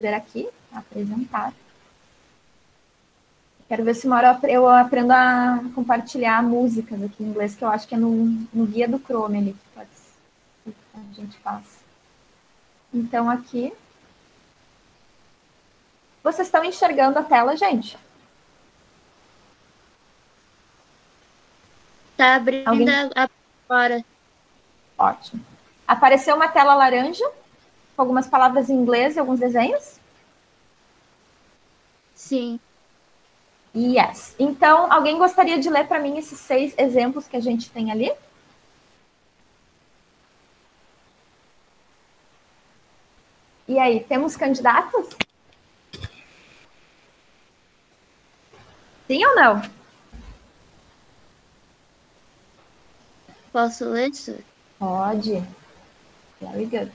ver aqui, apresentar. Quero ver se uma hora eu aprendo a compartilhar músicas aqui em inglês, que eu acho que é no guia do Chrome ali, que a gente faz. Então, aqui. Vocês estão enxergando a tela, gente? Tá abrindo Alguém? agora. Ótimo. Apareceu uma tela laranja, com algumas palavras em inglês e alguns desenhos? Sim. Yes. Então, alguém gostaria de ler para mim esses 6 exemplos que a gente tem ali? E aí, temos candidatos? Sim ou não? Posso ler, sir? Pode. Very good.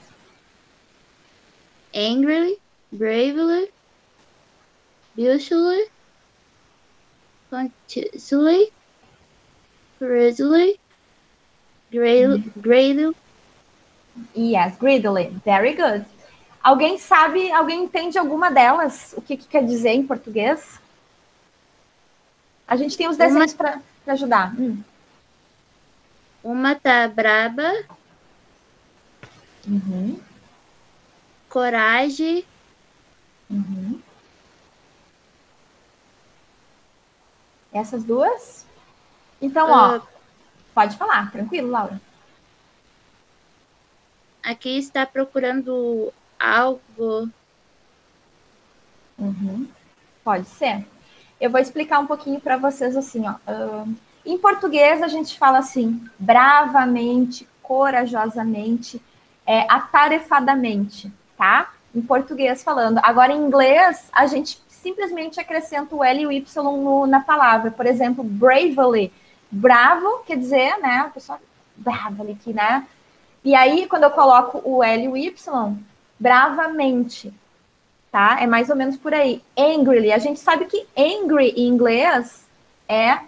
Angrily, bravely, beautifully, consciously, courageously, greatly. Yes, greedily. Very good. Alguém sabe, alguém entende alguma delas? O que quer dizer em português? A gente tem os Uma, desenhos para ajudar. uma tá braba, Uhum, coragem, uhum. Essas duas? Então, ó, uh, pode falar, tranquilo, Laura. aqui está procurando algo. Uhum. Pode ser. Eu vou explicar um pouquinho para vocês assim, ó. Em português a gente fala assim, bravamente, corajosamente, atarefadamente, tá? Em português falando. Agora, em inglês, a gente simplesmente acrescenta o L e o Y na palavra. Por exemplo, bravely. Bravo quer dizer, né? O pessoal, bravely aqui, né? E aí, quando eu coloco o L e o Y, bravamente, tá? É mais ou menos por aí. Angrily, a gente sabe que angry em inglês é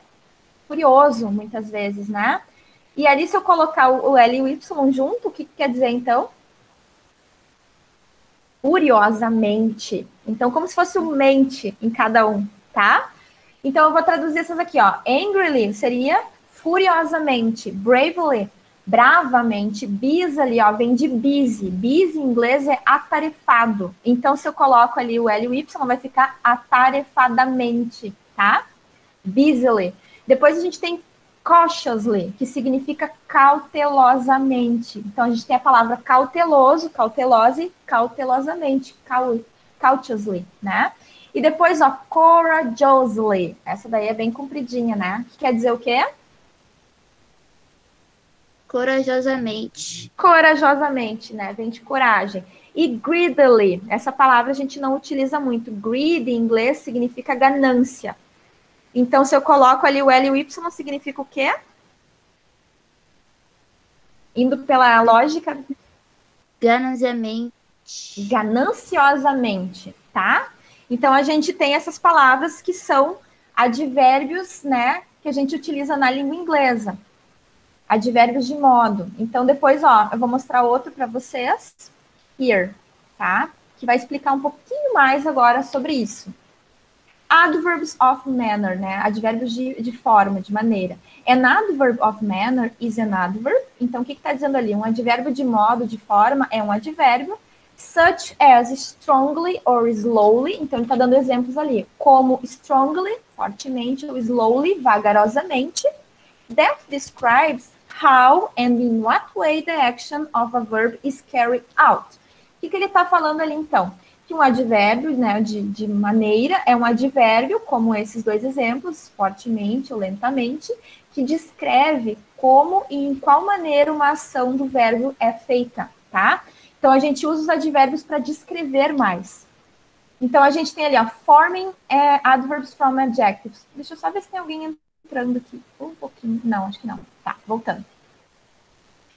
furioso, muitas vezes, né? E ali, se eu colocar o L e o Y junto, o que quer dizer, então? Furiosamente. Então, como se fosse o mente em cada um, tá? Então, eu vou traduzir essas aqui, ó. Angrily seria furiosamente. Bravely, bravamente. Busily, ó, vem de busy. Busy em inglês é atarefado. Então, se eu coloco ali o L e o Y, vai ficar atarefadamente, tá? Busily. Depois a gente tem cautiously, que significa cautelosamente. Então a gente tem a palavra cauteloso, cautelose, cautelosamente, cautiously, né? E depois, ó, courageously. Essa daí é bem compridinha, né? Que quer dizer o quê? Corajosamente. Corajosamente, né? Vem de coragem. E greedily, essa palavra a gente não utiliza muito. Greed em inglês significa ganância. Então, se eu coloco ali o L e o Y, significa o quê? Indo pela lógica, Gananciamente. gananciosamente, tá? Então, a gente tem essas palavras que são advérbios, né, que a gente utiliza na língua inglesa. Advérbios de modo. Então, depois, ó, eu vou mostrar outro para vocês. Here, tá? Que vai explicar um pouquinho mais agora sobre isso. Adverbs of manner, né? Advérbios de forma, de maneira. An adverb of manner is an adverb. Então, o que está dizendo ali? Um advérbio de modo, de forma, é um advérbio. Such as strongly or slowly. Então, ele está dando exemplos ali. Como strongly, fortemente, ou slowly, vagarosamente. That describes how and in what way the action of a verb is carried out. O que ele está falando ali, então? Que um advérbio, né, de maneira, é um advérbio, como esses dois exemplos, fortemente ou lentamente, que descreve como e em qual maneira uma ação do verbo é feita, tá? Então, a gente usa os advérbios para descrever mais. Então, a gente tem ali, ó, forming adverbs from adjectives. Deixa eu só ver se tem alguém entrando aqui. Um pouquinho. Não, acho que não. Tá, voltando.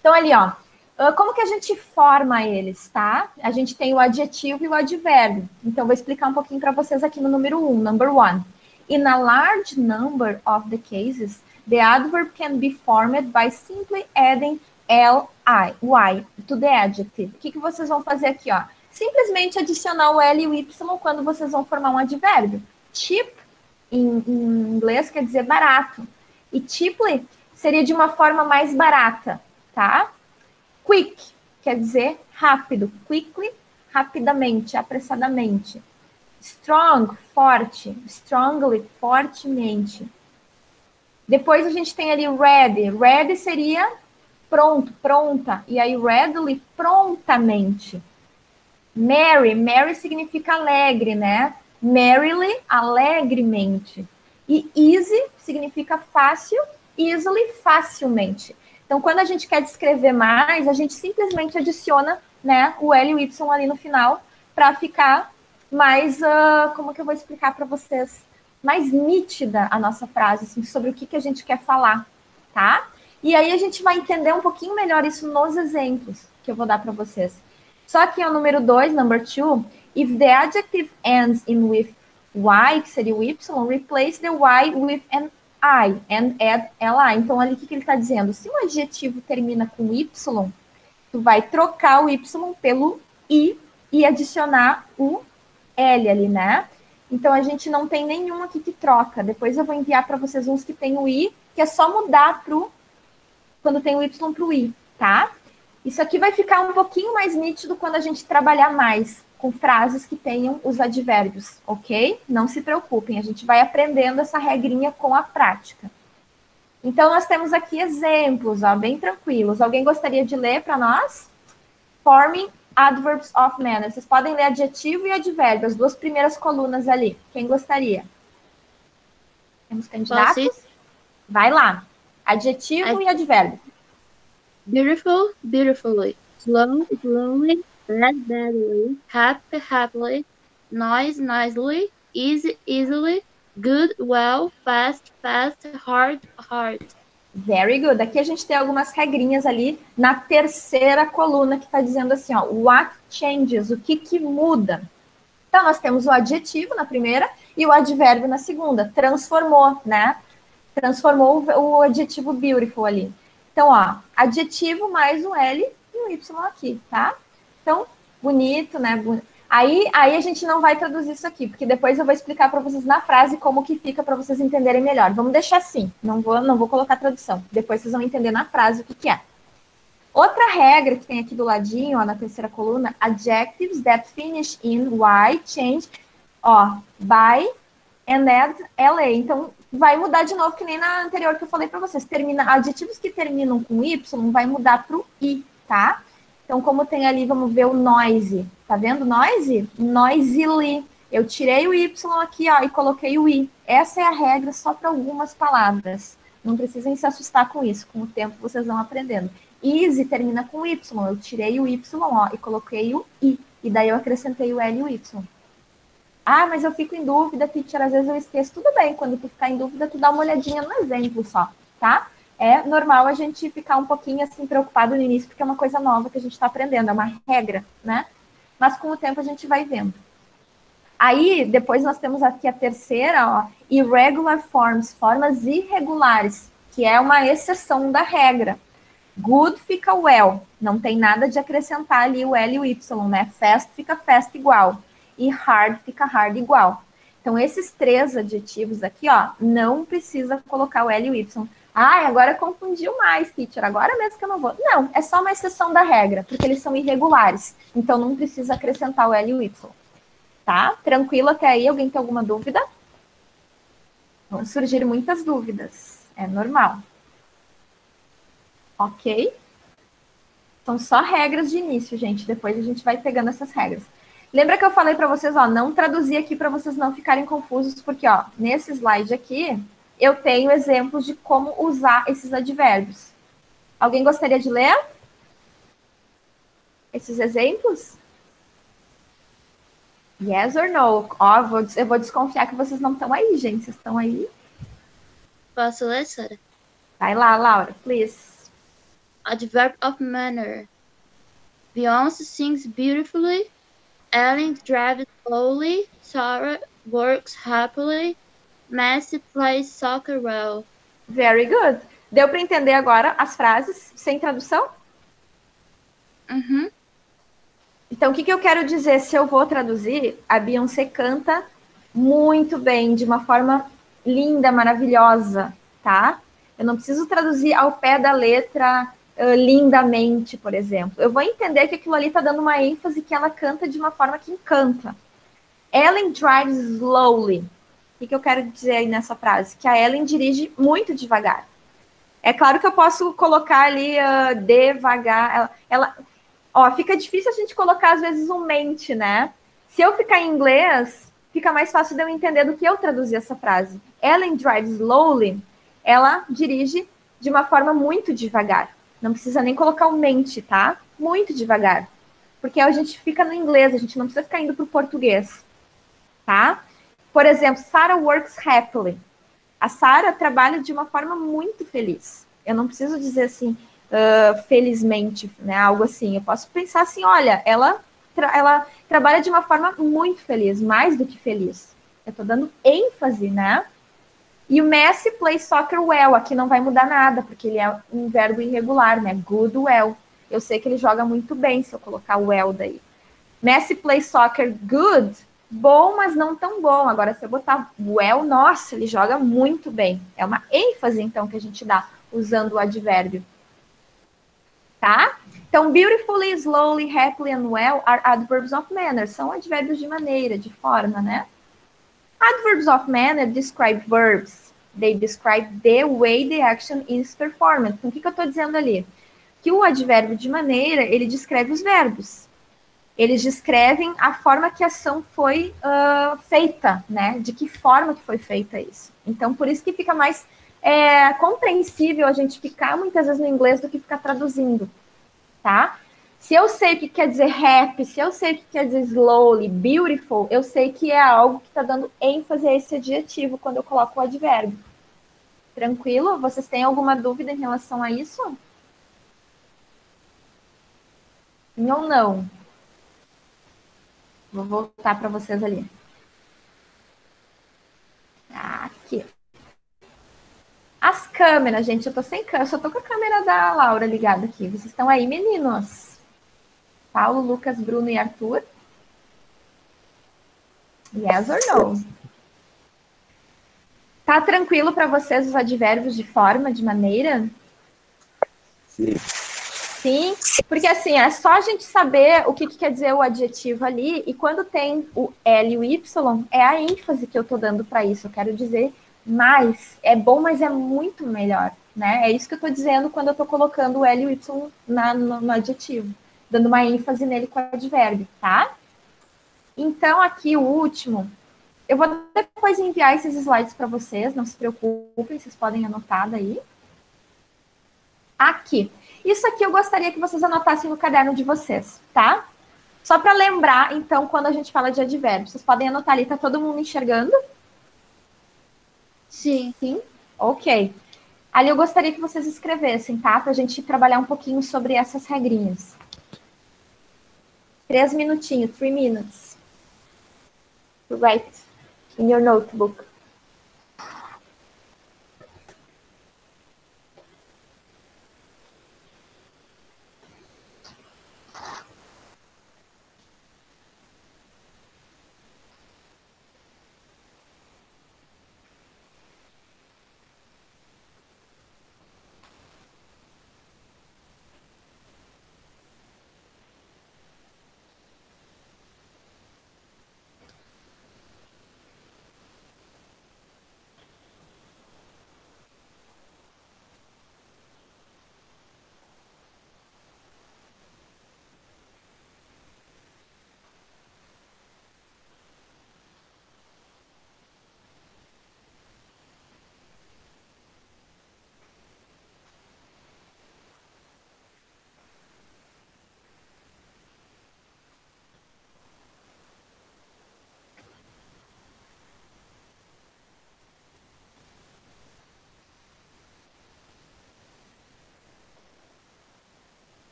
Então, ali, ó, como que a gente forma eles, tá? A gente tem o adjetivo e o advérbio. Então, vou explicar um pouquinho para vocês aqui no número 1, number 1. In a large number of the cases, the adverb can be formed by simply adding y to the adjective. O que vocês vão fazer aqui, ó? simplesmente adicionar o L e o Y quando vocês vão formar um advérbio. Cheap, em inglês, quer dizer barato. E cheaply seria de uma forma mais barata, tá? Quick, quer dizer rápido. Quickly, rapidamente, apressadamente. Strong, forte. Strongly, fortemente. Depois a gente tem ali ready. Ready seria pronto, pronta. E aí readily, prontamente. Merry, merry significa alegre, né? Merrily, alegremente. E easy significa fácil, easily, facilmente. Então, quando a gente quer descrever mais, a gente simplesmente adiciona, né, o L e o Y ali no final para ficar mais, como que eu vou explicar para vocês? Mais nítida a nossa frase, assim, sobre o que a gente quer falar, tá? E aí a gente vai entender um pouquinho melhor isso nos exemplos que eu vou dar para vocês. Só que o número 2, number 2, if the adjective ends in with y, que seria o y, replace the y with an I and add li. Então, ali, o que ele está dizendo? Se um adjetivo termina com y, tu vai trocar o y pelo i e adicionar o l ali, né? Então, a gente não tem nenhum aqui que troca. Depois eu vou enviar para vocês uns que tem o i, que é só mudar quando tem o y para o i, tá? Isso aqui vai ficar um pouquinho mais nítido quando a gente trabalhar mais com frases que tenham os advérbios, ok? Não se preocupem, a gente vai aprendendo essa regrinha com a prática. Então, nós temos aqui exemplos, ó, bem tranquilos. Alguém gostaria de ler para nós? Forming adverbs of manner. Vocês podem ler adjetivo e advérbio, as duas primeiras colunas ali. Quem gostaria? Temos candidatos? Vai lá. Adjetivo e advérbio. Beautiful, beautifully. Slow, slowly. Bad, badly. Happy, happily. Noise, noisily. Easy, easily. Good, well. Fast, fast. Hard, hard. Very good. Aqui a gente tem algumas regrinhas ali na terceira coluna que está dizendo assim, ó, what changes, o que muda. Então, nós temos o adjetivo na primeira e o advérbio na segunda. Transformou, né? Transformou o adjetivo beautiful ali. Então, ó, adjetivo mais o L e o Y aqui, tá? Então, bonito, né? Aí a gente não vai traduzir isso aqui, porque depois eu vou explicar para vocês na frase como que fica para vocês entenderem melhor. Vamos deixar assim, não vou colocar tradução. Depois vocês vão entender na frase o que é. Outra regra que tem aqui do ladinho, ó, na terceira coluna, adjectives that finish in y change, ó, by and add la. Então, vai mudar de novo, que nem na anterior que eu falei para vocês. Adjetivos que terminam com y vai mudar para o i, tá? Então, como tem ali, vamos ver o noisy. Tá vendo noisy? Noisily. Eu tirei o y aqui, ó, e coloquei o i. Essa é a regra só para algumas palavras. Não precisem se assustar com isso. Com o tempo, vocês vão aprendendo. Easy termina com y. Eu tirei o y, ó, e coloquei o i. E daí eu acrescentei o l e o y. Ah, mas eu fico em dúvida, teacher, às vezes eu esqueço. Tudo bem, quando tu ficar em dúvida, tu dá uma olhadinha no exemplo só, tá? É normal a gente ficar um pouquinho assim preocupado no início, porque é uma coisa nova que a gente está aprendendo, é uma regra, né? Mas com o tempo a gente vai vendo. Aí, depois nós temos aqui a terceira, ó, irregular forms, formas irregulares, que é uma exceção da regra. Good fica well, não tem nada de acrescentar ali o L e o Y, né? Fast fica fast igual. E hard fica hard igual. Então, esses três adjetivos aqui, ó, não precisa colocar o L e o Y. Ah, agora confundiu mais, teacher. Agora mesmo que eu não vou. Não, é só uma exceção da regra, porque eles são irregulares. Então, não precisa acrescentar o L e o Y. Tá? Tranquilo até aí? Alguém tem alguma dúvida? Vão surgir muitas dúvidas. É normal. Ok? São só regras de início, gente. Depois a gente vai pegando essas regras. Lembra que eu falei para vocês, ó, não traduzir aqui para vocês não ficarem confusos, porque, ó, nesse slide aqui, eu tenho exemplos de como usar esses advérbios. Alguém gostaria de ler esses exemplos? Yes or no? Ó, eu vou desconfiar que vocês não estão aí, gente. Vocês estão aí? Posso ler, Sara? Vai lá, Laura, please. Adverb of manner. Beyoncé sings beautifully. Ellen drives slowly. Sarah works happily. Messi plays soccer well. Very good. Deu para entender agora as frases sem tradução? Uhum. Então, o que, que eu quero dizer? Se eu vou traduzir, a Beyoncé canta muito bem, de uma forma linda, maravilhosa, tá? Eu não preciso traduzir ao pé da letra lindamente, por exemplo. Eu vou entender que aquilo ali está dando uma ênfase que ela canta de uma forma que encanta. Ellen drives slowly. O que eu quero dizer aí nessa frase? Que a Ellen dirige muito devagar. É claro que eu posso colocar ali devagar. Ó, fica difícil a gente colocar, às vezes, um mente, né? Se eu ficar em inglês, fica mais fácil de eu entender do que eu traduzir essa frase. Ellen drives slowly, ela dirige de uma forma muito devagar. Não precisa nem colocar o mente, tá? Muito devagar. Porque a gente fica no inglês, a gente não precisa ficar indo para o português, tá? Por exemplo, Sarah works happily. A Sarah trabalha de uma forma muito feliz. Eu não preciso dizer assim, felizmente, né? Algo assim. Eu posso pensar assim, olha, ela trabalha de uma forma muito feliz, mais do que feliz. Eu estou dando ênfase, né? E o Messi plays soccer well. Aqui não vai mudar nada, porque ele é um verbo irregular, né? Good well. Eu sei que ele joga muito bem se eu colocar o well daí. Messi plays soccer good, bom, mas não tão bom. Agora, se eu botar well, nossa, ele joga muito bem. É uma ênfase, então, que a gente dá usando o advérbio. Tá? Então, beautifully, slowly, happily and well are adverbs of manner. São advérbios de maneira, de forma, né? Adverbs of manner describe verbs. They describe the way the action is performed. Então, o que eu estou dizendo ali? Que o advérbio de maneira, ele descreve os verbos. Eles descrevem a forma que a ação foi feita, né? De que forma que foi feita isso. Então, por isso que fica mais compreensível a gente ficar muitas vezes no inglês do que ficar traduzindo, tá? Se eu sei o que quer dizer happy, se eu sei o que quer dizer slowly, beautiful, eu sei que é algo que está dando ênfase a esse adjetivo quando eu coloco o advérbio. Tranquilo? Vocês têm alguma dúvida em relação a isso? Sim ou não? Vou voltar para vocês ali. Aqui. As câmeras, gente, eu tô sem câmera, eu só tô com a câmera da Laura ligada aqui. Vocês estão aí, meninos? Paulo, Lucas, Bruno e Arthur? Yes or no? Tá tranquilo para vocês os advérbios de forma, de maneira? Sim. Sim, porque assim, é só a gente saber o que quer dizer o adjetivo ali, e quando tem o L e o Y, é a ênfase que eu tô dando para isso. Eu quero dizer mais, é bom, mas é muito melhor, né? É isso que eu tô dizendo quando eu tô colocando o L e o Y no adjetivo, dando uma ênfase nele com o advérbio, tá? Então, aqui o último, eu vou depois enviar esses slides para vocês, não se preocupem, vocês podem anotar daí. Aqui. Isso aqui eu gostaria que vocês anotassem no caderno de vocês, tá? Só para lembrar, então, quando a gente fala de advérbio, vocês podem anotar ali, tá todo mundo enxergando? Sim. Sim? Ok. Ali eu gostaria que vocês escrevessem, tá? Para a gente trabalhar um pouquinho sobre essas regrinhas. 3 minutinhos, 3 minutes. To write in your notebook.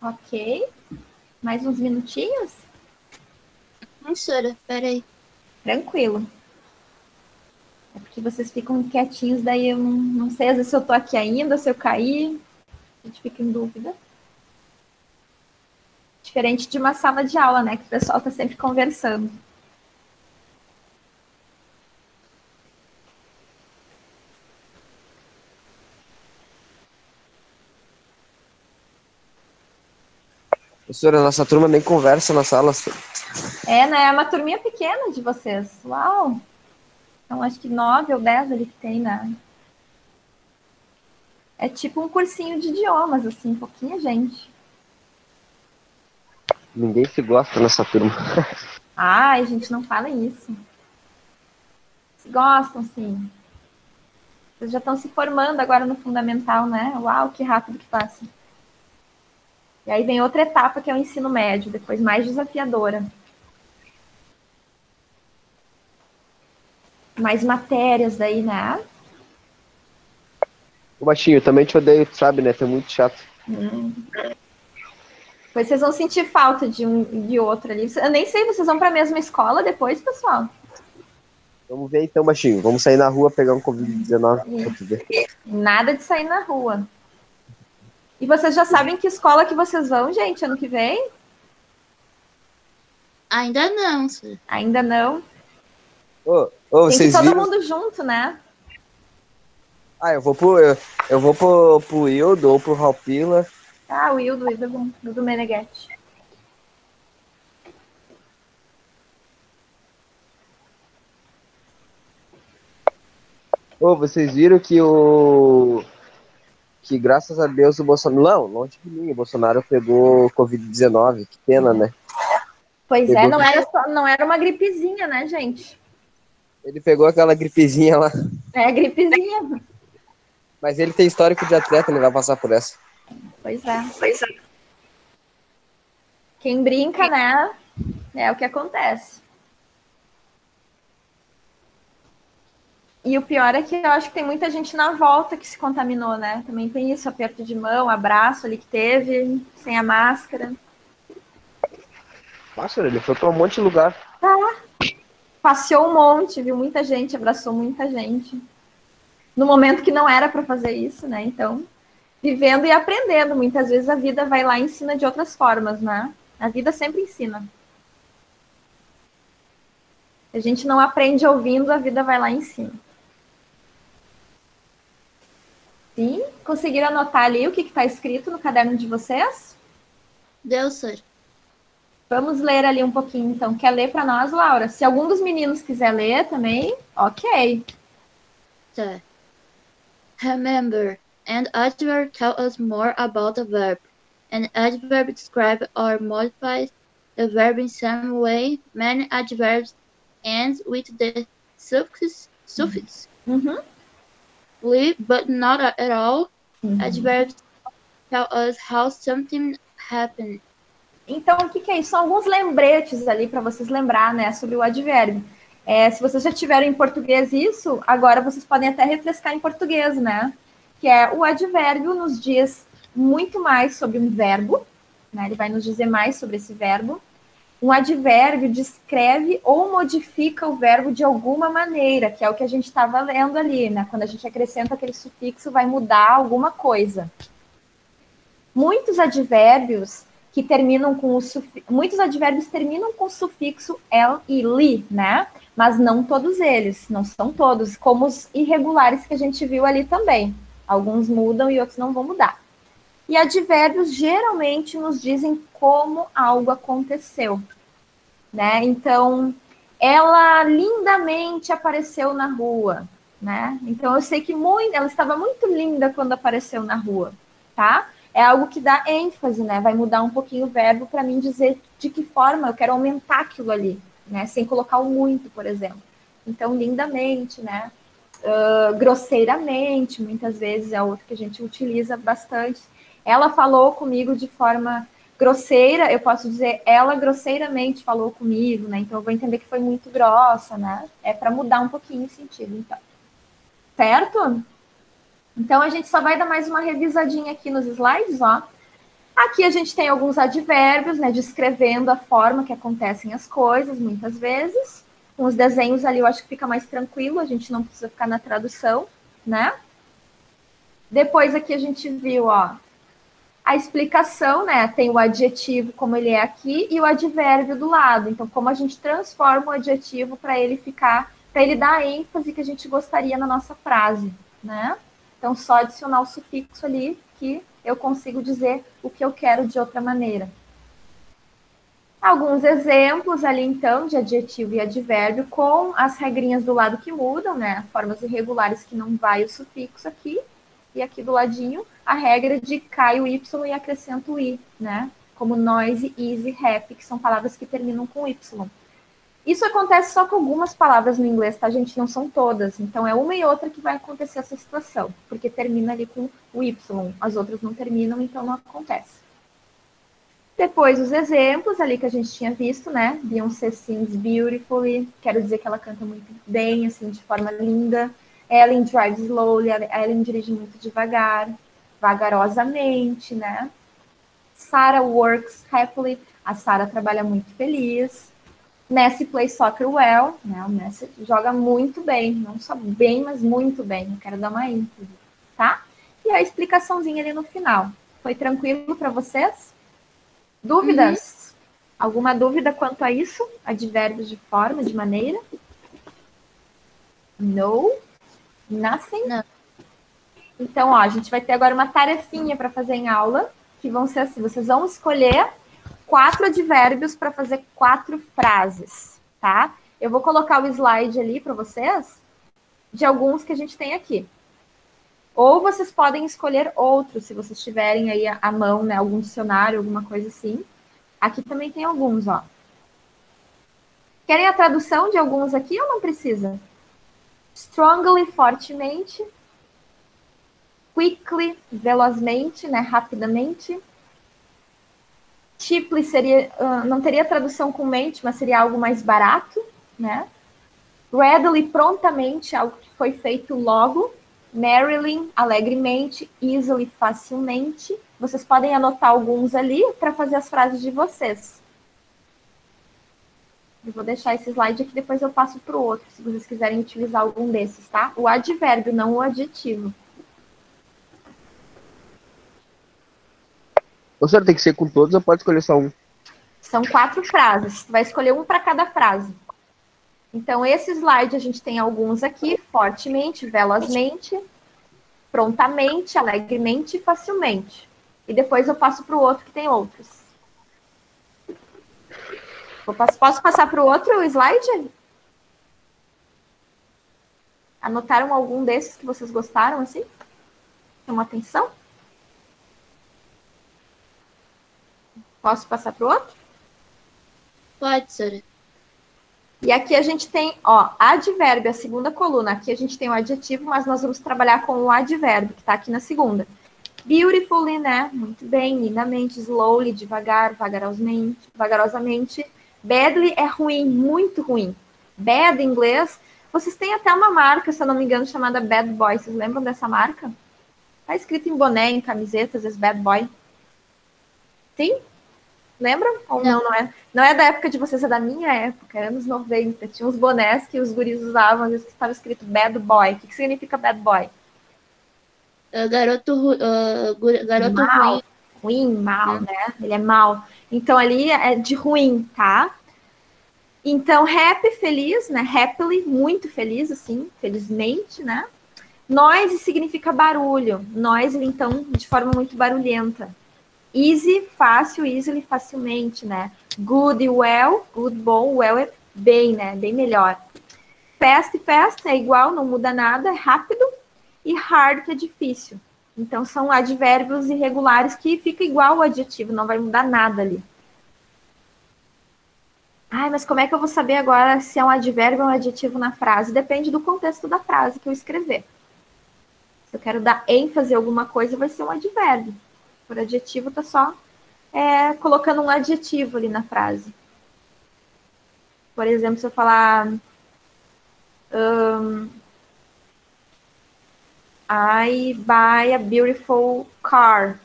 Ok. Mais uns minutinhos? Professora, peraí. Tranquilo. É porque vocês ficam quietinhos, daí eu não sei, às vezes se eu tô aqui ainda, se eu cair, a gente fica em dúvida. Diferente de uma sala de aula, né, que o pessoal tá sempre conversando. Professora, nossa turma nem conversa na sala. É, né, é uma turminha pequena de vocês. Uau! Então, acho que 9 ou 10 ali que tem, né? É tipo um cursinho de idiomas, assim, pouquinha gente. Ninguém se gosta nessa turma. Ai, gente, não fala isso. Se gostam, sim. Vocês já estão se formando agora no fundamental, né? Uau, que rápido que passa. E aí vem outra etapa, que é o ensino médio, depois mais desafiadora. Mais matérias daí, né? Ô, Baixinho, eu também te odeio, tu sabe, né? Tu é muito chato. Depois vocês vão sentir falta de um e de outro ali. Eu nem sei, vocês vão para a mesma escola depois, pessoal? Vamos ver então, Baixinho. Vamos sair na rua pegar um Covid-19 pra tu ver. Nada de sair na rua. E vocês já sabem que escola que vocês vão, gente, ano que vem? Ainda não, sir. Ainda não. Ô, Tem que vocês todo viram? mundo junto, né? Ah, eu vou pro Ildo ou pro Halpila. Ah, o Hildo é bom. Hildo Meneghetti. Ô, vocês viram que graças a Deus o Bolsonaro... Não, longe de mim, o Bolsonaro pegou Covid-19. Que pena, né? Pois é, Pegou- não era uma gripezinha, né, gente? Ele pegou aquela gripezinha lá. É gripezinha. Mas ele tem histórico de atleta, ele vai passar por essa. Pois é. Quem brinca, né? É o que acontece. E o pior é que eu acho que tem muita gente na volta que se contaminou, né? Também tem isso, aperto de mão, abraço ali que teve, sem a máscara. Nossa, ele foi pra um monte de lugar. Passeou um monte, viu muita gente, abraçou muita gente. No momento que não era para fazer isso, né? Então, vivendo e aprendendo. Muitas vezes a vida vai lá e ensina de outras formas, né? A vida sempre ensina. Se a gente não aprende ouvindo, a vida vai lá e ensina. Sim? Conseguiram anotar ali o que está escrito no caderno de vocês? Deu, sir. Vamos ler ali um pouquinho, então. Quer ler para nós, Laura? Se algum dos meninos quiser ler também, ok. Sir. Remember, an adverb tells us more about a verb. An adverb describes or modifies the verb in some way. Many adverbs end with the suffix Uhum. "ly", but not at all. Uhum. Adverbs tell us how something happened. Então, o que é isso? São alguns lembretes ali para vocês lembrar, né, sobre o advérbio. Se vocês já tiveram em português isso, agora vocês podem até refrescar em português, né? Que é o advérbio nos diz muito mais sobre um verbo, né? Ele vai nos dizer mais sobre esse verbo. Um advérbio descreve ou modifica o verbo de alguma maneira, que é o que a gente estava lendo ali, né? Quando a gente acrescenta aquele sufixo, vai mudar alguma coisa. Muitos advérbios que terminam com o muitos advérbios terminam com o sufixo el e li, né? Mas não todos eles, não são todos, como os irregulares que a gente viu ali também. Alguns mudam e outros não vão mudar. E advérbios geralmente nos dizem como algo aconteceu, né? Então, ela lindamente apareceu na rua, né? Então, eu sei que ela estava muito linda quando apareceu na rua, tá? É algo que dá ênfase, né? Vai mudar um pouquinho o verbo para mim dizer de que forma eu quero aumentar aquilo ali, né? Sem colocar o muito, por exemplo. Então, lindamente, né? Grosseiramente, muitas vezes é outro que a gente utiliza bastante. Ela falou comigo de forma grosseira, eu posso dizer, ela grosseiramente falou comigo, né? Então, eu vou entender que foi muito grossa, né? É para mudar um pouquinho o sentido, então. Certo? Então, a gente só vai dar mais uma revisadinha aqui nos slides, ó. Aqui a gente tem alguns advérbios, né, descrevendo a forma que acontecem as coisas, muitas vezes. Com os desenhos ali eu acho que fica mais tranquilo, a gente não precisa ficar na tradução, né? Depois aqui a gente viu, ó, a explicação, né? Tem o adjetivo como ele é aqui e o advérbio do lado. Então, como a gente transforma o adjetivo para ele ficar, para ele dar a ênfase que a gente gostaria na nossa frase, né? Então, só adicionar o sufixo ali que eu consigo dizer o que eu quero de outra maneira. Alguns exemplos ali, então, de adjetivo e advérbio com as regrinhas do lado que mudam, né? Formas irregulares que não vai o sufixo aqui. E aqui do ladinho, a regra de cai o Y e acrescenta o I, né? Como noise, easy, happy, que são palavras que terminam com Y. Isso acontece só com algumas palavras no inglês, tá, gente? Não são todas. Então, é uma e outra que vai acontecer essa situação, porque termina ali com o Y. As outras não terminam, então não acontece. Depois, os exemplos ali que a gente tinha visto, né? Beyoncé sings beautifully, quero dizer que ela canta muito bem, assim, de forma linda. Ellen drives slowly, Ellen dirige muito devagar, vagarosamente, né? Sarah works happily, a Sarah trabalha muito feliz. Messi plays soccer well, né? O Messi joga muito bem, não só bem, mas muito bem. Eu quero dar uma ênfase, tá? E a explicaçãozinha ali no final. Foi tranquilo para vocês? Dúvidas? Alguma dúvida quanto a isso? Advérbios de forma, de maneira? No? Nothing? Não. Então, ó, a gente vai ter agora uma tarefinha para fazer em aula, que vão ser assim, vocês vão escolher 4 advérbios para fazer 4 frases, tá? Eu vou colocar o slide ali para vocês, de alguns que a gente tem aqui. Ou vocês podem escolher outros, se vocês tiverem aí à mão, né, algum dicionário, alguma coisa assim. Aqui também tem alguns, ó. Querem a tradução de alguns aqui ou não precisa? Strongly, fortemente. Quickly, velozmente, né, rapidamente. Cheaply seria, não teria tradução com mente, mas seria algo mais barato, né? Readily, prontamente, algo que foi feito logo. Merrily, alegremente. Easily, facilmente. Vocês podem anotar alguns ali para fazer as frases de vocês. Eu vou deixar esse slide aqui, depois eu passo para o outro, se vocês quiserem utilizar algum desses, tá? O advérbio, não o adjetivo. O senhor tem que ser com todos ou pode escolher só um? São 4 frases. Você vai escolher um para cada frase. Então, esse slide a gente tem alguns aqui. Fortemente, velozmente, prontamente, alegremente e facilmente. E depois eu passo para o outro que tem outros. Posso passar para o outro slide? Anotaram algum desses que vocês gostaram, assim? Chamou atenção? Posso passar para o outro? Pode ser. E aqui a gente tem, ó, advérbio, a segunda coluna. Aqui a gente tem o adjetivo, mas nós vamos trabalhar com o advérbio, que está aqui na segunda. Beautifully, né? Muito bem, lindamente. Slowly, devagar, vagarosamente. Badly é ruim, muito ruim. Bad, em inglês. Vocês têm até uma marca, se eu não me engano, chamada Bad Boy. Vocês lembram dessa marca? Tá escrito em boné, em camiseta, às vezes Bad Boy. Sim? Lembram? Ou não, não é? Não é da época de vocês, é da minha época, anos 90. Tinha uns bonés que os guris usavam, às vezes que estava escrito Bad Boy. O que significa Bad Boy? Garoto Mal, ruim. ruim, mal, né? Ele é mal. Então, ali é de ruim, tá? Então, happy, feliz, né? Happily, muito feliz, assim, felizmente, né? Noise significa barulho. Noise, então, de forma muito barulhenta. Easy, fácil, easily, facilmente, né? Good e well, good, bom, well é bem, né? Bem melhor. Fast, fast é igual, não muda nada, é rápido. E hard, que é difícil. Então, são advérbios irregulares que fica igual o adjetivo, não vai mudar nada ali. Ai, mas como é que eu vou saber agora se é um advérbio ou um adjetivo na frase? Depende do contexto da frase que eu escrever. Se eu quero dar ênfase a alguma coisa, vai ser um advérbio. Por adjetivo, tá só colocando um adjetivo ali na frase. Por exemplo, se eu falar I buy a beautiful car,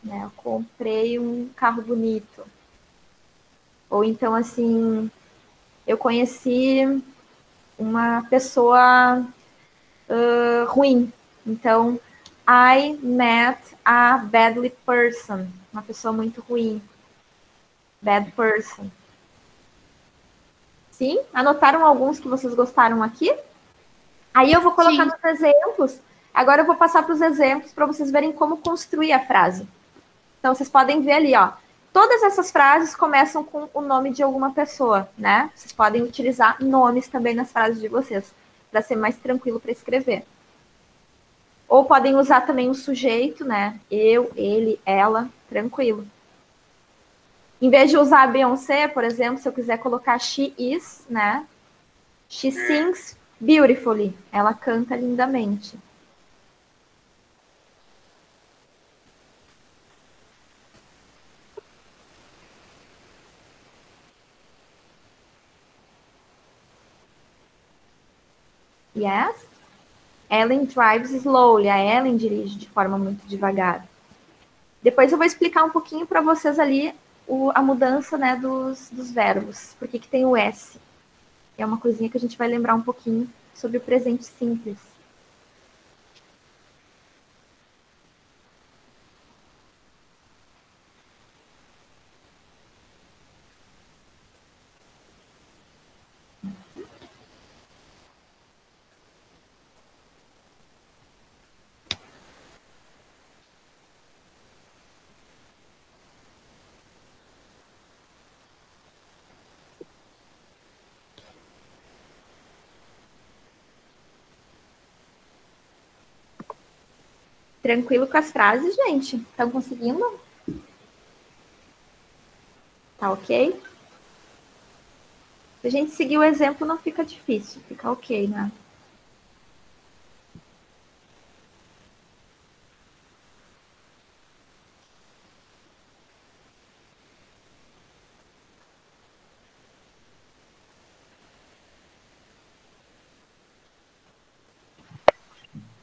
né? Eu comprei um carro bonito. Ou então, assim, eu conheci uma pessoa ruim. Então, I met a badly person. Uma pessoa muito ruim. Bad person. Sim? Anotaram alguns que vocês gostaram aqui? Aí eu vou colocar nos exemplos. Agora eu vou passar para os exemplos para vocês verem como construir a frase. Então, vocês podem ver ali, ó. Todas essas frases começam com o nome de alguma pessoa, né? Vocês podem utilizar nomes também nas frases de vocês, para ser mais tranquilo para escrever. Ou podem usar também o sujeito, né? Eu, ele, ela, tranquilo. Em vez de usar a Beyoncé, por exemplo, se eu quiser colocar she is, né? She sings beautifully. Ela canta lindamente. Yes. Ellen drives slowly. A Ellen dirige de forma muito devagar. Depois eu vou explicar um pouquinho para vocês ali a mudança, né, dos verbos. Por que tem o S? É uma coisinha que a gente vai lembrar um pouquinho sobre o presente simples. Tranquilo com as frases, gente? Estão conseguindo? Tá ok? Se a gente seguir o exemplo, não fica difícil. Fica ok, né?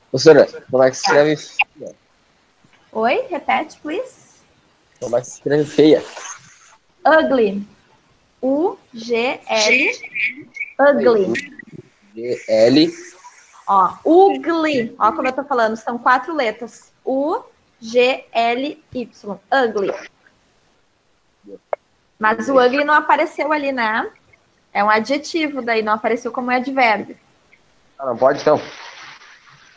Professora, como é que se escreve feia? Oi? Repete, please. Como é que se escreve feia? Ugly. U-G-L. Ugly. G-L. Ó, ugly. Ó como eu tô falando, são 4 letras. U-G-L-Y. Ugly. Mas o ugly não apareceu ali, né? É um adjetivo, daí não apareceu como advérbio. Ah, não pode, então?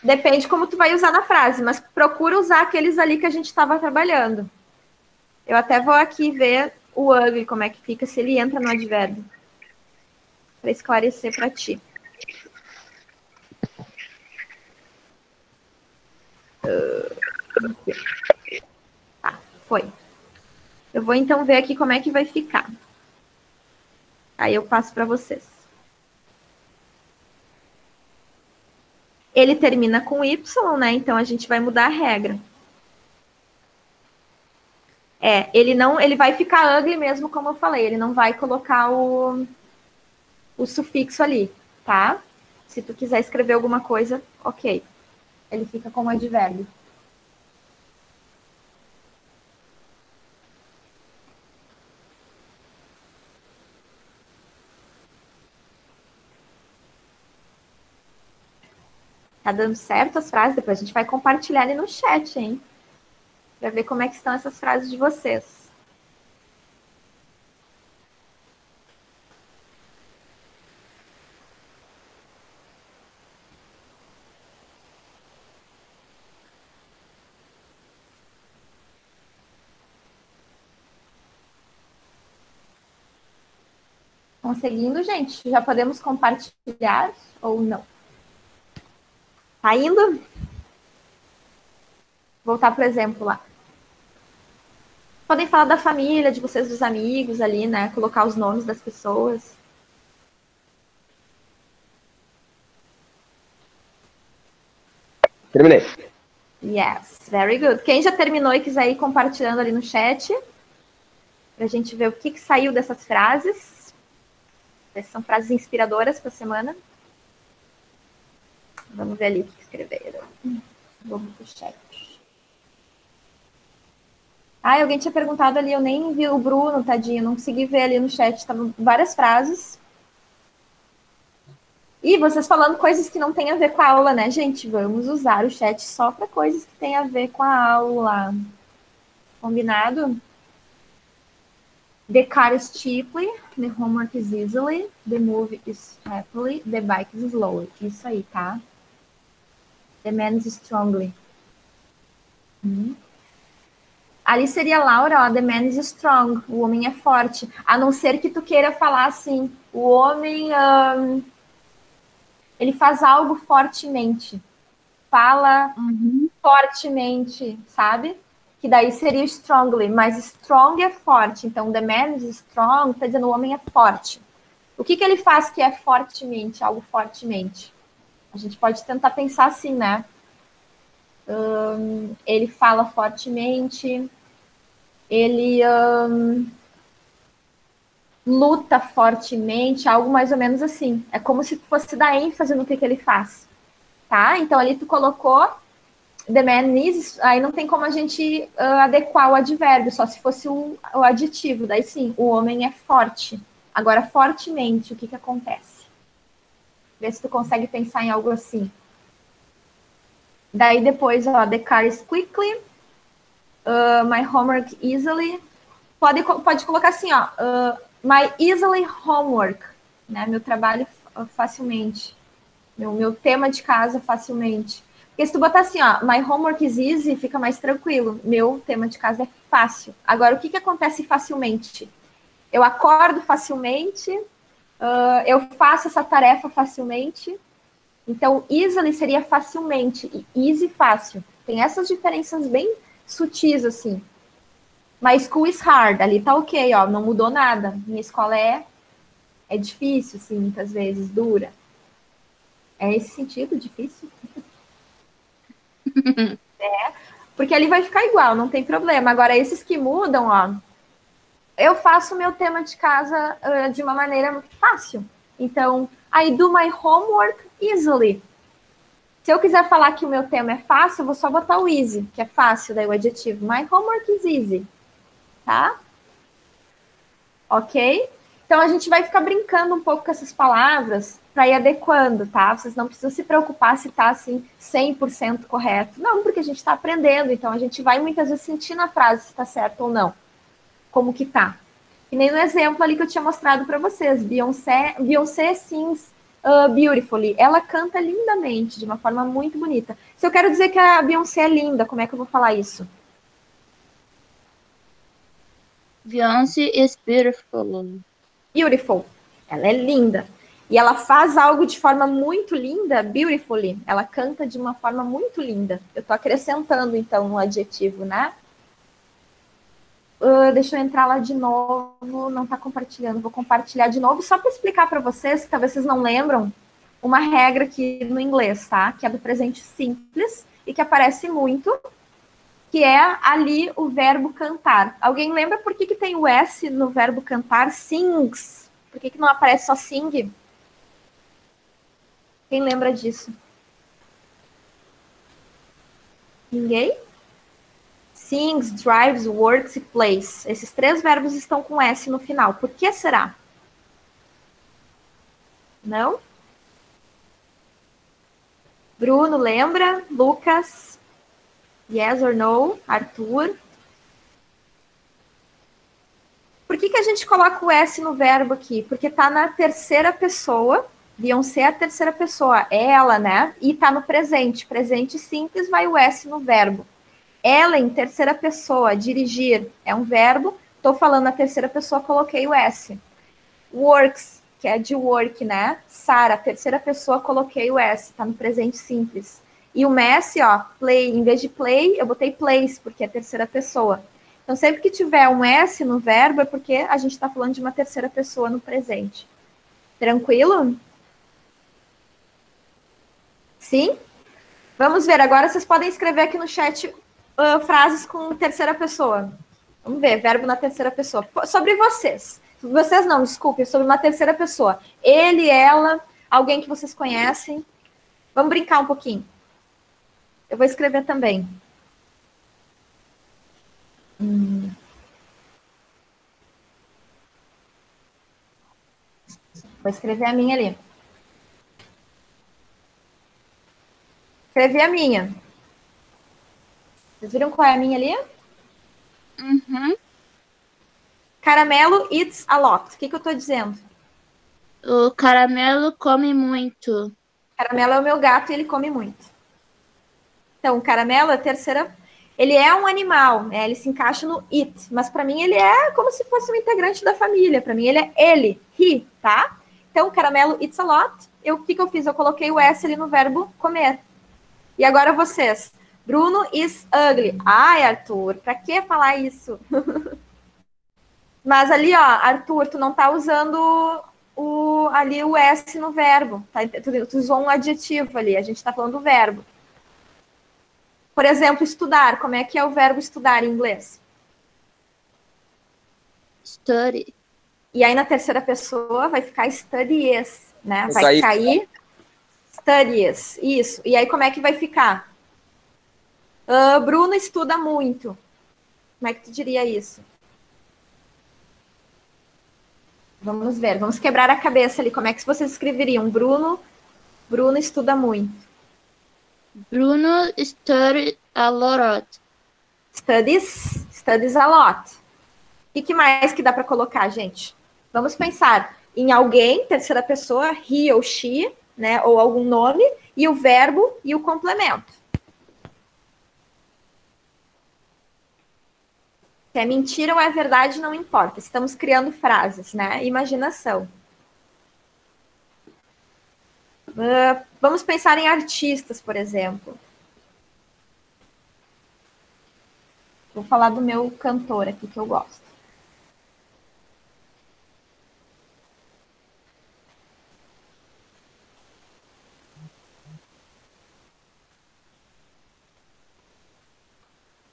Depende como tu vai usar na frase, mas procura usar aqueles ali que a gente estava trabalhando. Eu até vou aqui ver o ugly, como é que fica, se ele entra no advérbio. Para esclarecer para ti. Tá, foi. Eu vou então ver aqui como é que vai ficar. Aí eu passo para vocês. Ele termina com Y, né? Então a gente vai mudar a regra. Ele vai ficar ugly mesmo, como eu falei. Ele não vai colocar o sufixo ali, tá? Se tu quiser escrever alguma coisa, ok. Ele fica como advérbio. Tá dando certo as frases? Depois a gente vai compartilhar ali no chat, hein? Pra ver como é que estão essas frases de vocês. Conseguindo, gente? Já podemos compartilhar ou não? Tá indo? Voltar pro exemplo lá. Podem falar da família, de vocês, dos amigos ali, né? Colocar os nomes das pessoas. Terminei. Yes, very good. Quem já terminou e quiser ir compartilhando ali no chat, pra gente ver o que saiu dessas frases. Essas são frases inspiradoras para a semana. Vamos ver ali o que escreveram. Vamos pro chat. Alguém tinha perguntado ali, eu nem vi o Bruno, tadinho, não consegui ver ali no chat. Estavam várias frases. E vocês falando coisas que não tem a ver com a aula, né, gente? Vamos usar o chat só para coisas que tem a ver com a aula. Combinado? The car is cheaply, the homework is easily, the movie is happily, the bike is slowly. Isso aí, tá? The man is strongly. Ali seria Laura, ó, the man is strong. O homem é forte. A não ser que tu queira falar assim, o homem, ele faz algo fortemente. Fala fortemente, sabe? Que daí seria strongly, mas strong é forte. Então, the man is strong, tá dizendo o homem é forte. O que ele faz que é fortemente, algo fortemente? A gente pode tentar pensar assim, né? Ele fala fortemente, ele luta fortemente, algo mais ou menos assim. É como se fosse dar ênfase no que ele faz, tá? Então ali tu colocou the man is, aí não tem como a gente adequar o advérbio, só se fosse o adjetivo. Daí sim, o homem é forte. Agora, fortemente, o que acontece? Vê se tu consegue pensar em algo assim. Daí depois, ó, the car is quickly, my homework easily. Pode colocar assim, ó, my easily homework, né? Meu trabalho facilmente. Meu tema de casa facilmente. Porque se tu botar assim, ó, my homework is easy, fica mais tranquilo. Meu tema de casa é fácil. Agora, o que acontece facilmente? Eu acordo facilmente, eu faço essa tarefa facilmente. Então, easily seria facilmente e easy fácil. Tem essas diferenças bem sutis, assim. Mas school is hard, ali tá ok, ó, não mudou nada. Minha escola é difícil, assim, muitas vezes, dura. É esse sentido, difícil? Porque ali vai ficar igual, não tem problema. Agora, esses que mudam, ó, eu faço meu tema de casa de uma maneira fácil. Então, I do my homework easily. Se eu quiser falar que o meu tema é fácil, eu vou só botar o easy, que é fácil, daí o adjetivo. My homework is easy, tá? Ok? Então, a gente vai ficar brincando um pouco com essas palavras para ir adequando, tá? Vocês não precisam se preocupar se tá, assim, 100% correto. Não, porque a gente está aprendendo, então a gente vai muitas vezes sentir na frase se está certo ou não. Como que tá. E nem no exemplo ali que eu tinha mostrado para vocês. Beyoncé sings beautifully. Ela canta lindamente, de uma forma muito bonita. Se eu quero dizer que a Beyoncé é linda, como é que eu vou falar isso? Beyoncé is beautiful. Beautiful. Ela é linda. E ela faz algo de forma muito linda, beautifully. Ela canta de uma forma muito linda. Eu tô acrescentando, então, um adjetivo, né? Deixa eu entrar lá de novo. Não tá compartilhando. Vou compartilhar de novo só para explicar para vocês, que talvez vocês não lembram, uma regra aqui no inglês, tá? Que é do presente simples e que aparece muito, que é ali o verbo cantar. Alguém lembra por que tem o S no verbo cantar? Sings. Por que não aparece só sing? Quem lembra disso? Ninguém? Sings, drives, works e plays. Esses três verbos estão com S no final. Por que será? Não? Bruno, lembra? Lucas? Yes or no? Arthur? Por que a gente coloca o S no verbo aqui? Porque está na terceira pessoa. Beyoncé é a terceira pessoa. É ela, né? E está no presente. Presente simples, vai o S no verbo. Ela em terceira pessoa, dirigir, é um verbo. Estou falando na terceira pessoa, coloquei o S. Works, que é de work, né? Sara, terceira pessoa, coloquei o S, tá no presente simples. E o Messi, ó, play, em vez de play, eu botei plays, porque é terceira pessoa. Então, sempre que tiver um S no verbo, é porque a gente está falando de uma terceira pessoa no presente. Tranquilo? Sim? Vamos ver, agora vocês podem escrever aqui no chat frases com terceira pessoa. Vamos ver, verbo na terceira pessoa. Sobre vocês. Vocês não, desculpe, sobre uma terceira pessoa. Ele, ela, alguém que vocês conhecem. Vamos brincar um pouquinho. Eu vou escrever também. Vou escrever a minha ali. Escrevi a minha. Vocês viram qual é a minha ali? Uhum. Caramelo eats a lot. O que eu tô dizendo? O caramelo come muito. Caramelo é o meu gato e ele come muito. Então, o caramelo é a terceira. Ele é um animal, né? Ele se encaixa no it, mas para mim ele é como se fosse um integrante da família. Para mim ele é ele, he, tá? Então, o caramelo eats a lot. O que eu fiz? Eu coloquei o S ali no verbo comer. E agora vocês. Bruno is ugly. Ai, Arthur, pra que falar isso? Mas ali, ó, Arthur, tu não tá usando ali o S no verbo. Tá? Tu usou um adjetivo ali, a gente tá falando do verbo. Por exemplo, estudar. Como é que é o verbo estudar em inglês? Study. E aí na terceira pessoa vai ficar studies, né? Vai Cair. cair studies. Isso. E aí como é que vai ficar? Bruno estuda muito. Como é que tu diria isso? Vamos ver, vamos quebrar a cabeça ali. Como é que vocês escreveriam? Bruno estuda muito. Bruno studied a lot. Studies a lot. O que mais que dá para colocar, gente? Vamos pensar em alguém, terceira pessoa, he ou she, né? Ou algum nome, e o verbo e o complemento. Se é mentira ou é verdade, não importa. Estamos criando frases, né? Imaginação. Vamos pensar em artistas, por exemplo. Vou falar do meu cantor aqui que eu gosto.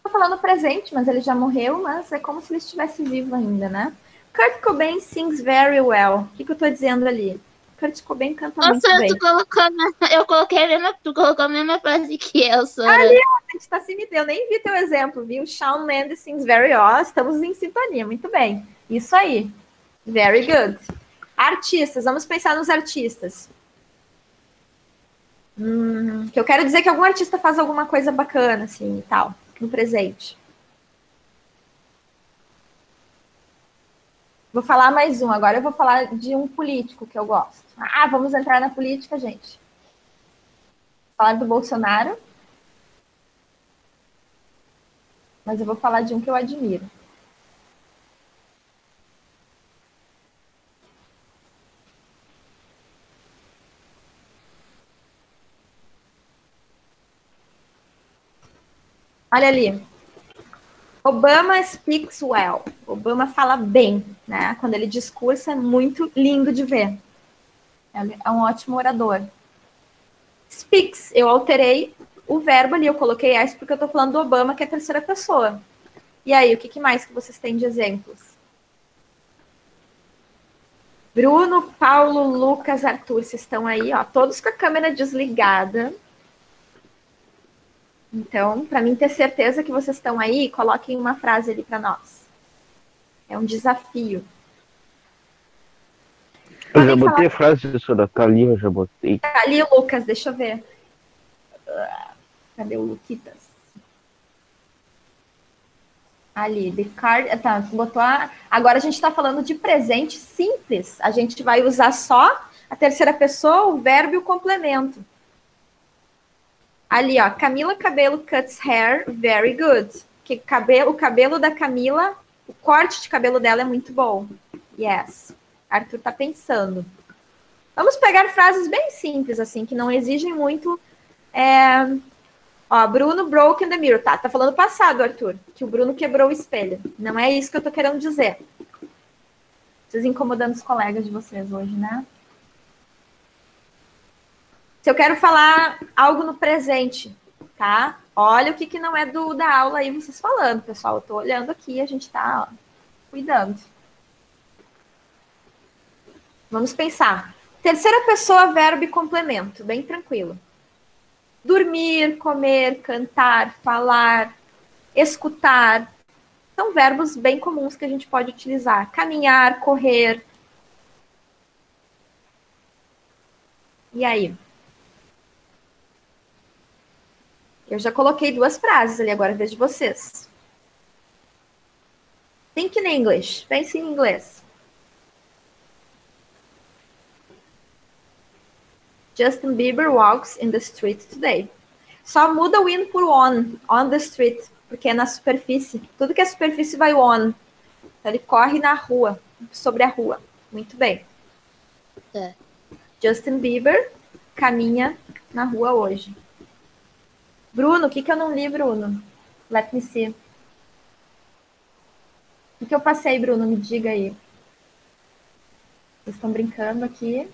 Tô falando presente, mas ele já morreu, mas é como se ele estivesse vivo ainda, né? Kurt Cobain sings very well. O que eu tô dizendo ali? Kurt Cobain canta muito Nossa, bem. eu coloquei tu colocou a mesma frase que eu, Sora. Ali, a gente tá se imitando. Eu nem vi teu exemplo, viu? Shawn Mendes sings very well. Estamos em sintonia, muito bem. Isso aí. Very good. Artistas, vamos pensar nos artistas. Que eu quero dizer que algum artista faz alguma coisa bacana, assim, e tal, no presente. Vou falar mais um. Agora eu vou falar de um político que eu gosto. Vamos entrar na política, gente. Falar do Bolsonaro. Mas eu vou falar de um que eu admiro. Olha ali. Obama speaks well. Obama fala bem, né? Quando ele discursa, é muito lindo de ver. É um ótimo orador. Speaks, eu alterei o verbo ali, eu coloquei S porque eu estou falando do Obama, que é a terceira pessoa. E aí, o que mais que vocês têm de exemplos? Bruno, Paulo, Lucas, Arthur, vocês estão aí, ó, todos com a câmera desligada. Então, para mim ter certeza que vocês estão aí, coloquem uma frase ali para nós. É um desafio. Eu já botei a frase, Sora, tá ali, eu já botei. Tá ali, Lucas, deixa eu ver. Cadê o Luquitas? Ali, the card. Tá, botou a. Agora a gente está falando de presente simples. A gente vai usar só a terceira pessoa, o verbo e o complemento. Ali, ó, Camila Cabello cuts hair very good. Que o cabelo da Camila, o corte de cabelo dela é muito bom. Yes. Arthur tá pensando. Vamos pegar frases bem simples, assim, que não exigem muito. Ó, Bruno broke the mirror. Tá falando passado, Arthur. Que o Bruno quebrou o espelho. Não é isso que eu tô querendo dizer. Vocês incomodando os colegas de vocês hoje, né? Se eu quero falar algo no presente, tá? Olha o que não é da aula aí vocês falando, pessoal. Eu tô olhando aqui, a gente tá cuidando. Vamos pensar. Terceira pessoa, verbo e complemento. Bem tranquilo. Dormir, comer, cantar, falar, escutar. São verbos bem comuns que a gente pode utilizar. Caminhar, correr. E aí? Eu já coloquei 2 frases ali, agora vejo vocês. Think in English. Pense em inglês. Justin Bieber walks in the street today. Só muda o in por on the street, porque é na superfície. Tudo que é superfície vai on. Então, ele corre na rua, sobre a rua. Muito bem. Tá. Justin Bieber caminha na rua hoje. Bruno, o que eu não li, Bruno? Let me see. O que eu passei, Bruno? Me diga aí. Vocês estão brincando aqui.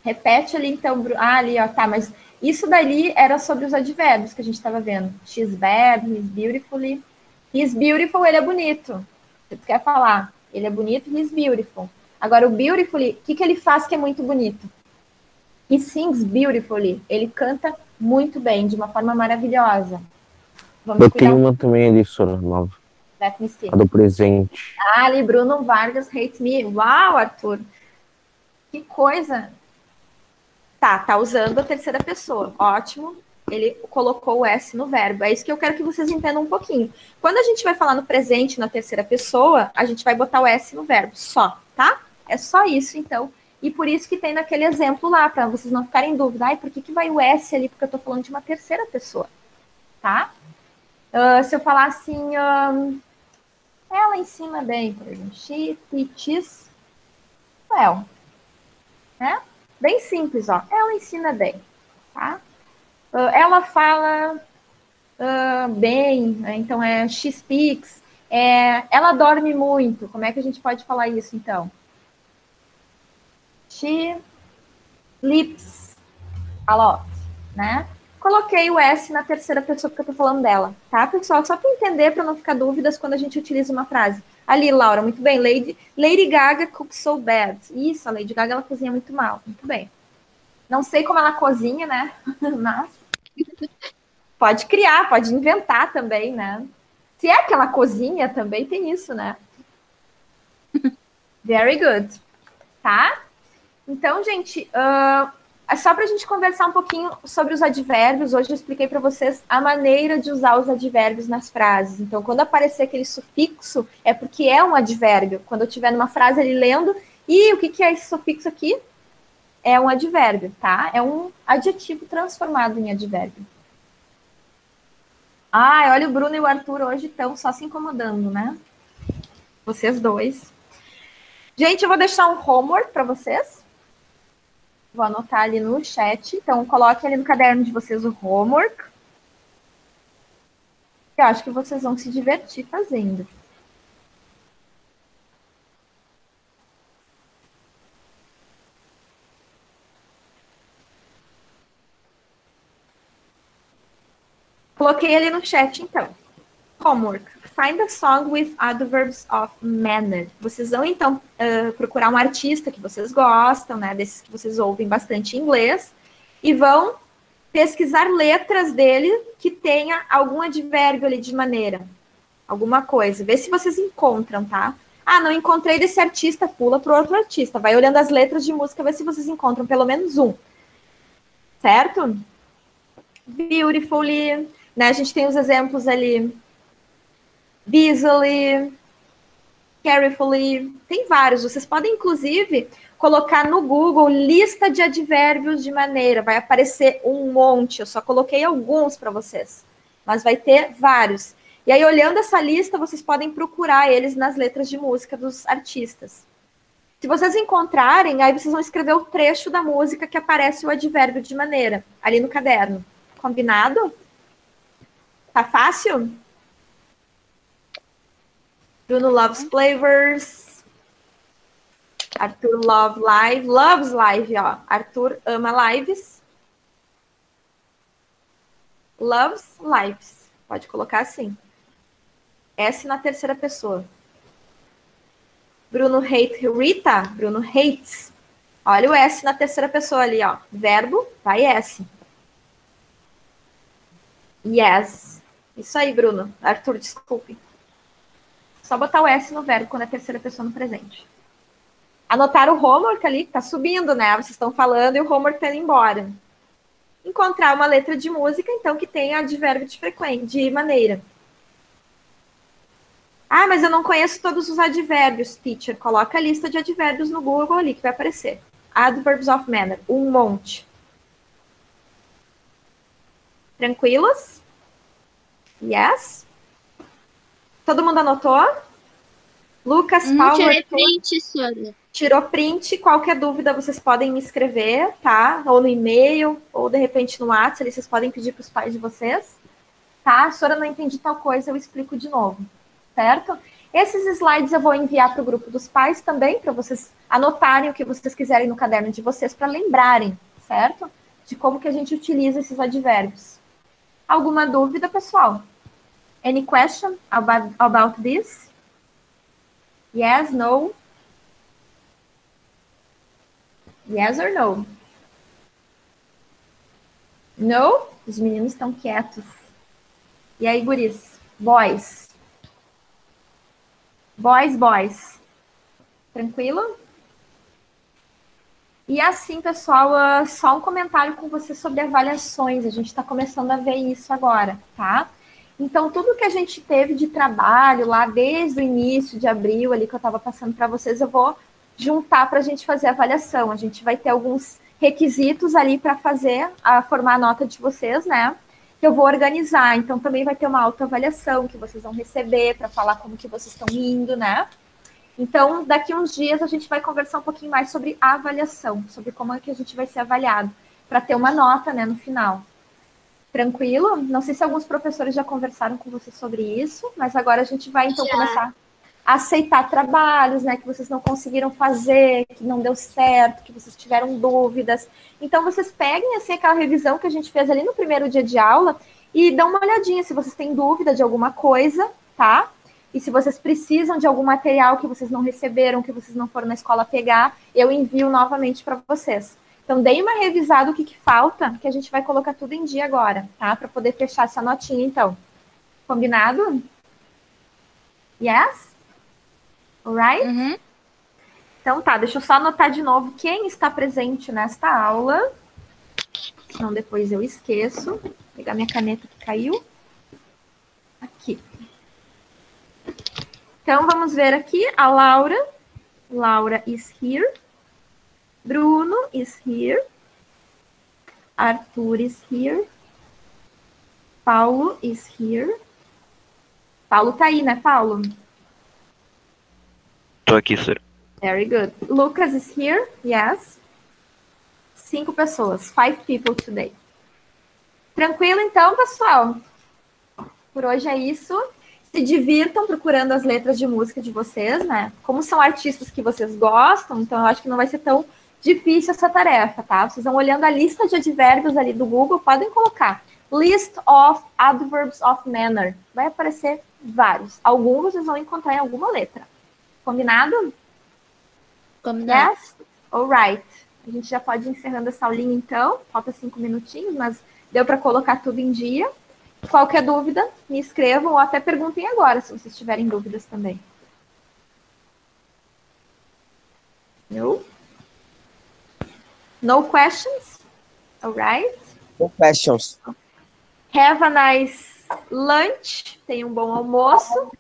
Repete ali, então. Ah, ali, ó. Tá, mas isso dali era sobre os advérbios que a gente estava vendo. She's bad, he's beautifully. He's beautiful, ele é bonito. Você quer falar? Ele é bonito, he's beautiful. Agora, o beautifully, o que ele faz que é muito bonito? He sings beautifully. Ele canta muito bem, de uma forma maravilhosa. Vamos Eu tenho uma também ali, Sora, nova. Let me see. A do presente. Ah, ali, Bruno Vargas hates me. Uau, Arthur. Que coisa. Tá usando a terceira pessoa. Ótimo. Ele colocou o S no verbo. É isso que eu quero que vocês entendam um pouquinho. Quando a gente vai falar no presente, na terceira pessoa, a gente vai botar o S no verbo, só, tá? É só isso, então. E por isso que tem naquele exemplo lá, para vocês não ficarem em dúvida. Ai, por que vai o S ali? Porque eu tô falando de uma terceira pessoa, tá? Se eu falar assim, ela ensina bem, por exemplo. She teaches well. Né? Bem simples, ó. Ela ensina bem, tá? Ela fala bem, né? Então she speaks. Ela dorme muito. Como é que a gente pode falar isso, então? She sleeps a lot, né? Coloquei o S na terceira pessoa porque eu tô falando dela, tá, pessoal? Só para entender, para não ficar dúvidas quando a gente utiliza uma frase. Ali, Laura, muito bem. Lady Gaga cooks so bad. Isso, a Lady Gaga, ela cozinha muito mal. Muito bem. Não sei como ela cozinha, né? Mas pode criar, pode inventar também, né? Se é que ela cozinha, também tem isso, né? Very good. Tá? Então, gente, é só para a gente conversar um pouquinho sobre os advérbios. Hoje eu expliquei para vocês a maneira de usar os advérbios nas frases. Então, quando aparecer aquele sufixo, é porque é um advérbio. Quando eu estiver numa frase ali lendo, e o que é esse sufixo aqui? É um advérbio, tá? É um adjetivo transformado em advérbio. Ah, olha, o Bruno e o Arthur hoje estão só se incomodando, né? Vocês dois. Gente, eu vou deixar um homework para vocês. Vou anotar ali no chat. Então, coloque ali no caderno de vocês o homework. Eu acho que vocês vão se divertir fazendo. Coloquei ali no chat, então. Homework. Find a song with adverbs of manner. Vocês vão, então, procurar um artista que vocês gostam, né? Desses que vocês ouvem bastante em inglês. E vão pesquisar letras dele que tenha algum advérbio ali de maneira. Alguma coisa. Vê se vocês encontram, tá? Ah, não encontrei desse artista, pula para outro artista. Vai olhando as letras de música, vê se vocês encontram pelo menos um. Certo? Beautifully. Né? A gente tem os exemplos ali. Busily, carefully, tem vários. Vocês podem, inclusive, colocar no Google lista de advérbios de maneira. Vai aparecer um monte. Eu só coloquei alguns para vocês. Mas vai ter vários. E aí, olhando essa lista, vocês podem procurar eles nas letras de música dos artistas. Se vocês encontrarem, aí vocês vão escrever o trecho da música que aparece o advérbio de maneira, ali no caderno. Combinado? Tá fácil? Bruno loves flavors. Arthur loves live, ó. Arthur ama lives. Loves lives. Pode colocar assim. S na terceira pessoa. Bruno hate Rita. Bruno hates. Olha o S na terceira pessoa ali, ó. Verbo, vai S. Yes. Isso aí, Bruno. Arthur, desculpe. Só botar o S no verbo quando é terceira pessoa no presente. Anotar o homework ali, que tá subindo, né? Vocês estão falando e o homework tá indo embora. encontrar uma letra de música, então, que tenha advérbio de maneira. Ah, mas eu não conheço todos os advérbios, teacher. Coloca a lista de advérbios no Google ali que vai aparecer. Adverbs of manner, um monte. Tranquilos? Yes? Todo mundo anotou? Lucas, Paulo, Tirei Arthur, print, senhora. tirou print. Qualquer dúvida vocês podem me escrever, tá? Ou no e-mail, ou de repente no WhatsApp, ali vocês podem pedir para os pais de vocês. Tá? Senhora, não entendi tal coisa, eu explico de novo. Certo? Esses slides eu vou enviar para o grupo dos pais também, para vocês anotarem o que vocês quiserem no caderno de vocês, para lembrarem, certo? De como que a gente utiliza esses advérbios. Alguma dúvida, pessoal? Any question about this? Yes, no? Yes or no? No? Os meninos estão quietos. E aí, guris? Boys? Boys. Tranquilo? E assim, pessoal, só um comentário com você sobre avaliações. A gente está começando a ver isso agora, tá? Então, tudo que a gente teve de trabalho lá desde o início de abril, ali que eu estava passando para vocês, eu vou juntar para a gente fazer a avaliação. A gente vai ter alguns requisitos ali para formar a nota de vocês, né? Que eu vou organizar. Então, também vai ter uma autoavaliação que vocês vão receber para falar como que vocês estão indo, né? Então, daqui uns dias a gente vai conversar um pouquinho mais sobre a avaliação, sobre como é que a gente vai ser avaliado, para ter uma nota, né, no final. Tranquilo? Não sei se alguns professores já conversaram com você sobre isso, mas agora a gente vai, então, começar a aceitar trabalhos, né, que vocês não conseguiram fazer, que não deu certo, que vocês tiveram dúvidas. Então, vocês peguem, assim, aquela revisão que a gente fez ali no primeiro dia de aula e dão uma olhadinha se vocês têm dúvida de alguma coisa, tá? E se vocês precisam de algum material que vocês não receberam, que vocês não foram na escola pegar, eu envio novamente para vocês. Então, deem uma revisada o que falta, que a gente vai colocar tudo em dia agora, tá? Para poder fechar essa notinha, então. Combinado? Yes? Alright? Uhum. Então tá, deixa eu só anotar de novo quem está presente nesta aula. Senão depois eu esqueço. Vou pegar minha caneta que caiu. Aqui. Então, vamos ver aqui a Laura. Laura is here. Bruno is here. Arthur is here. Paulo is here. Paulo tá aí, né, Paulo? Tô aqui, senhor. Very good. Lucas is here. Yes. 5 pessoas. 5 people today. Tranquilo, então, pessoal? Por hoje é isso. Se divirtam procurando as letras de música de vocês, né? Como são artistas que vocês gostam, então eu acho que não vai ser tão difícil essa tarefa, tá? Vocês vão olhando a lista de advérbios ali do Google, podem colocar List of Adverbs of Manner. Vai aparecer vários. Alguns vocês vão encontrar em alguma letra. Combinado? Combinado. Yes? Alright. A gente já pode ir encerrando essa aulinha, então. Falta 5 minutinhos, mas deu para colocar tudo em dia. Qualquer dúvida, me escrevam ou até perguntem agora, se vocês tiverem dúvidas também. No? No questions? Alright. No questions. Have a nice lunch. Tenha um bom almoço.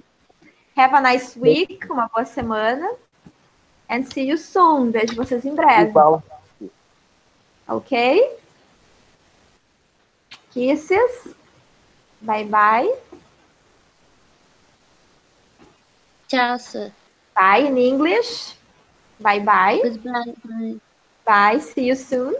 Have a nice week. Uma boa semana. And see you soon. Vejo vocês em breve. Igual. Ok? Kisses. Bye bye. Tchau, sir. Bye in English. Bye bye. Goodbye. Bye. Bye. See you soon.